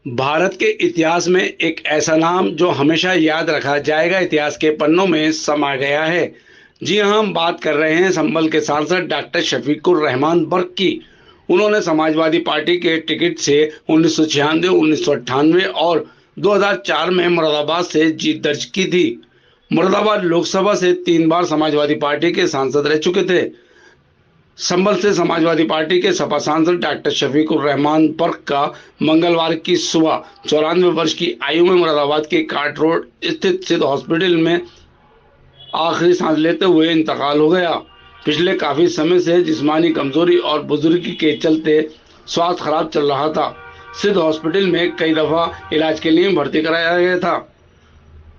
भारत के इतिहास में एक ऐसा नाम जो हमेशा याद रखा जाएगा, इतिहास के पन्नों में समा गया है। जी हाँ, हम बात कर रहे हैं संभल के सांसद डॉक्टर शफीकुर रहमान बर्क की। उन्होंने समाजवादी पार्टी के टिकट से 1996, 1998 और 2004 में मुरादाबाद से जीत दर्ज की थी। मुरादाबाद लोकसभा से 3 बार समाजवादी पार्टी के सांसद रह चुके थे। संभल से समाजवादी पार्टी के सपा सांसद डॉक्टर शफीकुर रहमान बर्क का मंगलवार की सुबह 94 वर्ष की आयु में मुरादाबाद के काट रोड स्थित सिद्ध हॉस्पिटल में आखिरी सांस लेते हुए इंतकाल हो गया। पिछले काफी समय से जिस्मानी कमजोरी और बुजुर्गी के चलते स्वास्थ्य खराब चल रहा था। सिद्ध हॉस्पिटल में कई दफा इलाज के लिए भर्ती कराया गया था।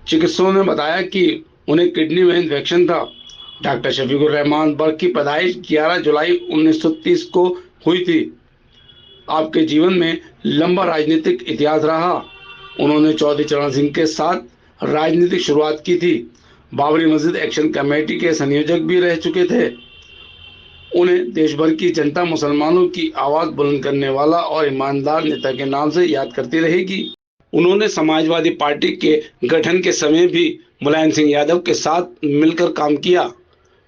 चिकित्सकों ने बताया कि उन्हें किडनी में इन्फेक्शन था। डॉक्टर शफीकुर रहमान बर्क की पैदाइश 11 जुलाई 1930 को हुई थी। आपके जीवन में लंबा राजनीतिक इतिहास रहा। उन्होंने चौधरी चरण सिंह के साथ राजनीतिक शुरुआत की थी। बाबरी मस्जिद एक्शन कमेटी के संयोजक भी रह चुके थे। उन्हें देश भर की जनता मुसलमानों की आवाज बुलंद करने वाला और ईमानदार नेता के नाम से याद करती रहेगी। उन्होंने समाजवादी पार्टी के गठन के समय भी मुलायम सिंह यादव के साथ मिलकर काम किया।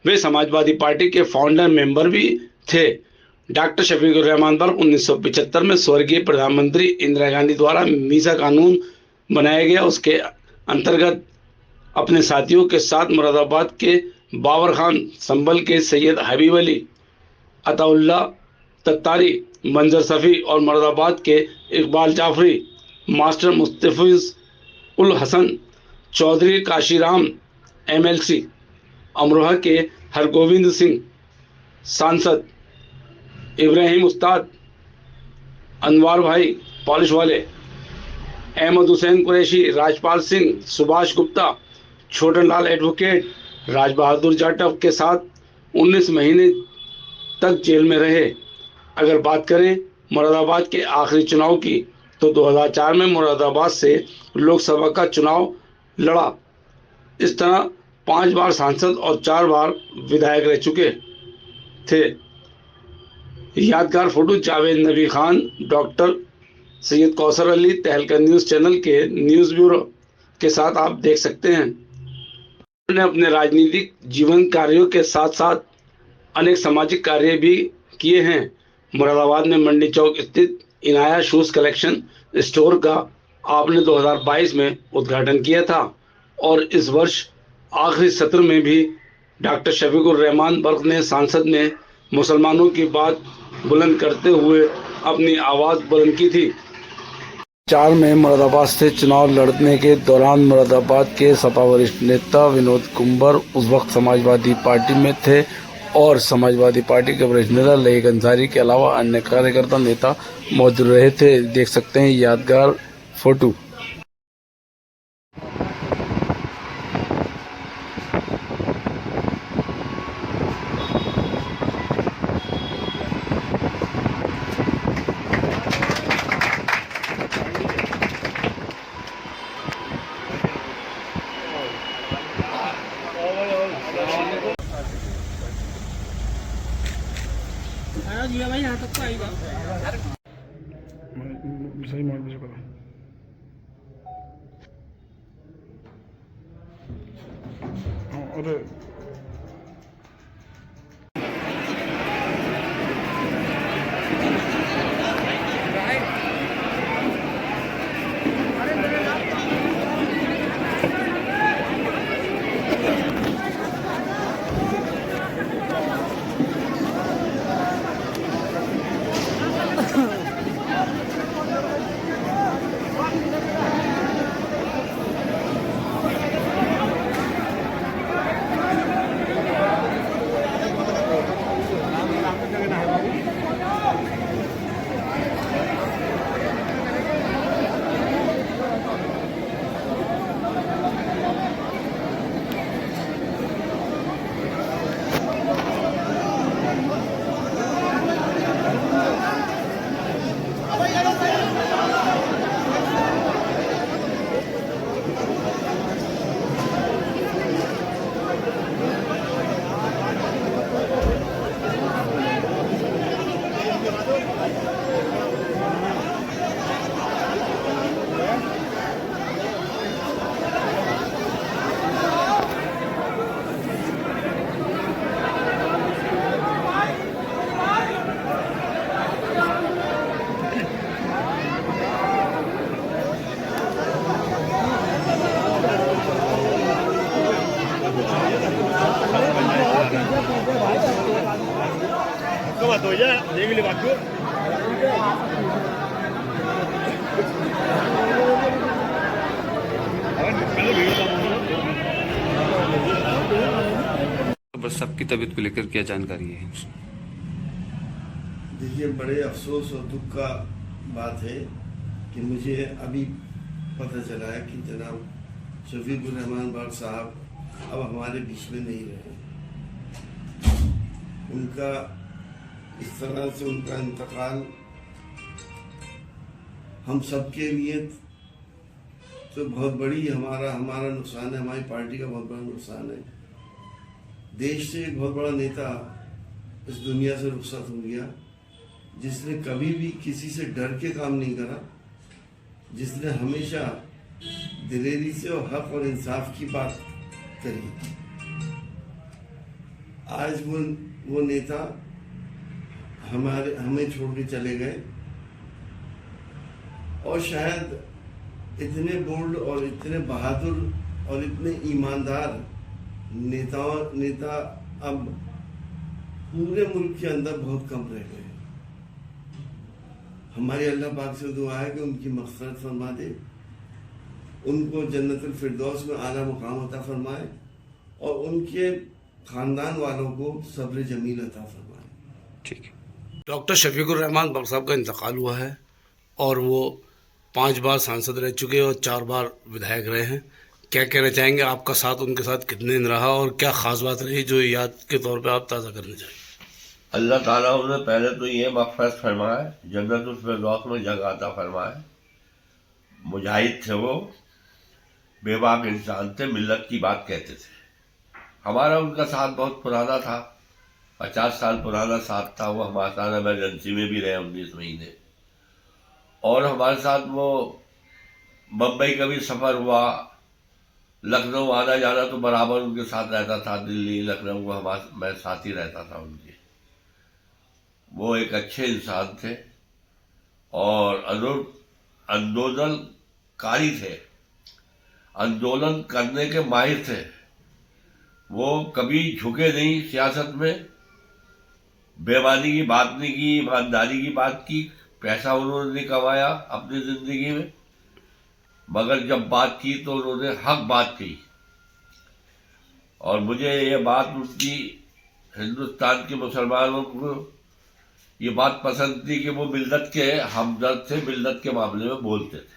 वे समाजवादी पार्टी के फाउंडर मेंबर भी थे। डॉक्टर शफीकुर रहमान बर्क 1975 में स्वर्गीय प्रधानमंत्री इंदिरा गांधी द्वारा मीसा कानून बनाया गया, उसके अंतर्गत अपने साथियों के साथ मुरादाबाद के बाबर खान, संभल के सैयद हबीब अली, अताउल्ला तत्तारी, मंजर सफ़ी और मुरादाबाद के इकबाल जाफरी, मास्टर मुस्तफिज उल हसन, चौधरी काशीराम एमएलसी, अमरोहा के हरगोविंद सिंह सांसद, इब्राहिम उस्ताद, अनवार भाई पॉलिश वाले, अहमद हुसैन कुरैशी, राजपाल सिंह, सुभाष गुप्ता, छोटन लाल एडवोकेट, राज बहादुर जाटव के साथ 19 महीने तक जेल में रहे। अगर बात करें मुरादाबाद के आखिरी चुनाव की, तो 2004 में मुरादाबाद से लोकसभा का चुनाव लड़ा। इस तरह 5 बार सांसद और 4 बार विधायक रह चुके थे। यादगार फोटो जावेद नबी खान, डॉक्टर सैयद कौसर अली, तहलका न्यूज़ चैनल के न्यूज़ ब्यूरो के साथ आप देख सकते हैं। उन्होंने अपने राजनीतिक जीवन कार्यों के साथ साथ अनेक सामाजिक कार्य भी किए हैं। मुरादाबाद में मंडी चौक स्थित इनाया शूज कलेक्शन स्टोर का आपने 2022 में उद्घाटन किया था और इस वर्ष आखिरी सत्र में भी डॉक्टर शफीकुर रहमान बर्क ने सांसद ने मुसलमानों की बात बुलंद करते हुए अपनी आवाज़ बुलंद की थी। 4 में मुरादाबाद से चुनाव लड़ने के दौरान मुरादाबाद के सपा वरिष्ठ नेता विनोद कुंवर उस वक्त समाजवादी पार्टी में थे और समाजवादी पार्टी के वरिष्ठ नेता लईक अंसारी के अलावा अन्य कार्यकर्ता नेता मौजूद रहे थे। देख सकते हैं यादगार फोटो। भाई यहाँ तक तो आएगा। सही मार मुझे करो। अरे bato ya, devili bato. बस सबकी तबीयत को लेकर क्या जानकारी है? देखिए, बड़े अफसोस और दुख का बात है कि मुझे अभी पता चला है कि जनाब शफीकुर रहमान बख्श साहब अब हमारे बीच में नहीं रहे। उनका इस तरह से उनका इंतकाल हम सबके लिए तो बहुत बड़ी हमारा नुकसान है, हमारी पार्टी का बहुत बड़ा नुकसान है। देश से एक बहुत बड़ा नेता इस दुनिया से रुखसत हो गया, जिसने कभी भी किसी से डर के काम नहीं करा, जिसने हमेशा दिलेरी से और हक और इंसाफ की बात करी। आज वो नेता हमें छोड़ के चले गए और शायद इतने बोल्ड और इतने बहादुर और इतने ईमानदार नेता अब पूरे मुल्क के अंदर बहुत कम रह गए। हमारी अल्लाह पाक से दुआ है कि उनकी मग़फ़िरत फरमा दे, उनको जन्नतुल फिरदौस में आला मुकाम अता फरमाए और उनके ख़ानदान वालों को सब्र जमील अता फरमाए। ठीक है। डॉक्टर शफीकुर रहमान बख्श साहब का इंतकाल हुआ है और वो 5 बार सांसद रह चुके हैं और 4 बार विधायक रहे हैं। क्या कहना चाहेंगे, आपका साथ उनके साथ कितने दिन रहा और क्या ख़ास बात रही जो याद के तौर पे आप ताज़ा करना चाहेंगे? अल्लाह ताला उन्हें पहले तो ये मग़फ़िरत फरमाए, जन्नतुल फिरदौस में जगह अता फरमाए। मुजाहिद थे वो, बेबाक इंसान थे, मिल्लत की बात कहते थे। हमारा उनका साथ बहुत पुराना था, 50 साल पुराना साथ था। वो हमारे साथ एमरजेंसी में भी रहे 19 महीने, और हमारे साथ वो बम्बई का भी सफ़र हुआ, लखनऊ आना जाना तो बराबर उनके साथ रहता था। दिल्ली लखनऊ को मैं साथ ही रहता था उनके। वो एक अच्छे इंसान थे और आंदोलनकारी थे, आंदोलन करने के माहिर थे। वो कभी झुके नहीं सियासत में, बेईमानी की बात नहीं की, ईमानदारी की बात की। पैसा उन्होंने नहीं कमाया अपनी ज़िंदगी में, मगर जब बात की तो उन्होंने हक बात की। और मुझे ये बात उनकी हिंदुस्तान के मुसलमानों को ये बात पसंद थी कि वो मिल्लत के हमदर्द थे, मिल्लत के मामले में बोलते थे।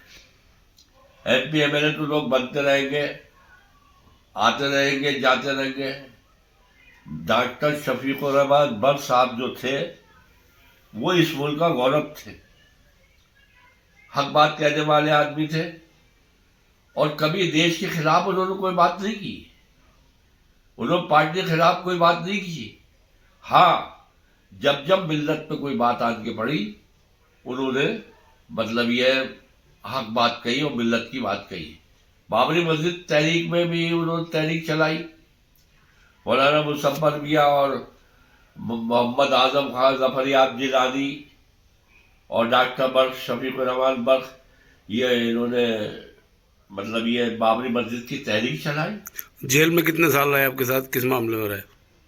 MP MLA तो लोग बनते रहेंगे, आते रहेंगे, जाते रहेंगे। डॉक्टर शफीकुर रहमान बख्श साहब जो थे वो इस मुल्क का गौरव थे, हक बात कहने वाले आदमी थे और कभी देश के खिलाफ उन्होंने कोई बात नहीं की, उन्होंने पार्टी के खिलाफ कोई बात नहीं की। हाँ, जब मिल्लत पे कोई बात आन के पड़ी उन्होंने मतलब ये हक बात कही और मिल्लत की बात कही। बाबरी मस्जिद तहरीक में भी उन्होंने तहरीक चलाई, मौलाना मुसम्मद मियां और मोहम्मद आजम खान ज़फरयाब जिलानी और डॉक्टर बख्श शफीकुर रहमान बख्श, ये इन्होंने मतलब ये बाबरी मस्जिद की तहरीक चलाई। जेल में कितने साल रहे आपके साथ, किस मामले में रहे?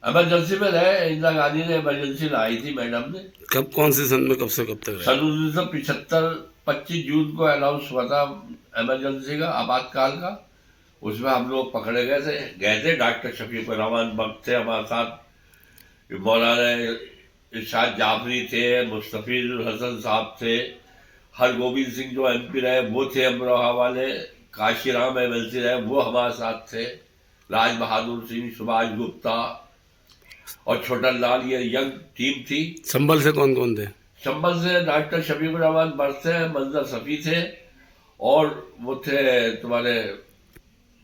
एमरजेंसी में रहे, इंदिरा गांधी ने एमरजेंसी लाई थी मैडम ने। कब, कौन से सन में, कब से कब तक रहे? सन 1975 25 जून को अनाउंस हुआ था एमरजेंसी का, आपातकाल का। उसमें हम लोग पकड़े गए थे। डॉक्टर शफीकुर रहमान बख्श थे हमारे साथ, मौलाना इरशाद जाफरी थे, मुस्तफीजुल हसन साहब थे, हरगोविंद सिंह जो MP रहे वो थे अमरोहा वाले, काशीराम MLC रहे वो हमारे साथ थे, राज बहादुर सिंह, सुभाष गुप्ता और छोटा लाल, ये यंग टीम थी। संभल से कौन कौन थे? संभल से डॉक्टर शफीकुर रहमान बख्श थे, मंजर सफ़ी थे और वो थे तुम्हारे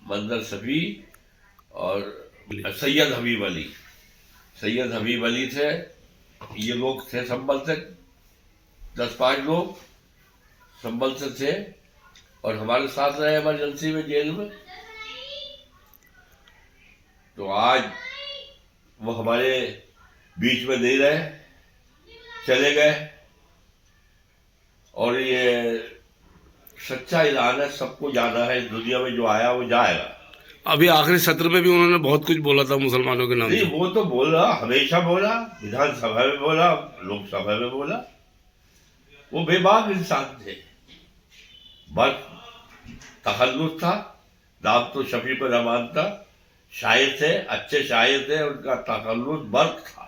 मंजर सफ़ी और सैयद हबीब अली थे। ये लोग थे संभल से, 10-5 लोग संभल से थे और हमारे साथ रहे इमरजेंसी में, जेल में। तो आज वो हमारे बीच में नहीं रहे, चले गए और ये सच्चा ऐलान है, सबको जाना है, इस दुनिया में जो आया वो जाएगा। अभी आखिरी सत्र में भी उन्होंने बहुत कुछ बोला था मुसलमानों के नाम नहीं, से। वो तो बोला, हमेशा बोला, विधानसभा में बोला, लोकसभा में बोला। वो बेबाक इंसान थे, बस तखल्लुस था। नाम तो शफीक उर रहमान था, शायर थे, अच्छे शायर थे, उनका तखल्लुस बर्क था।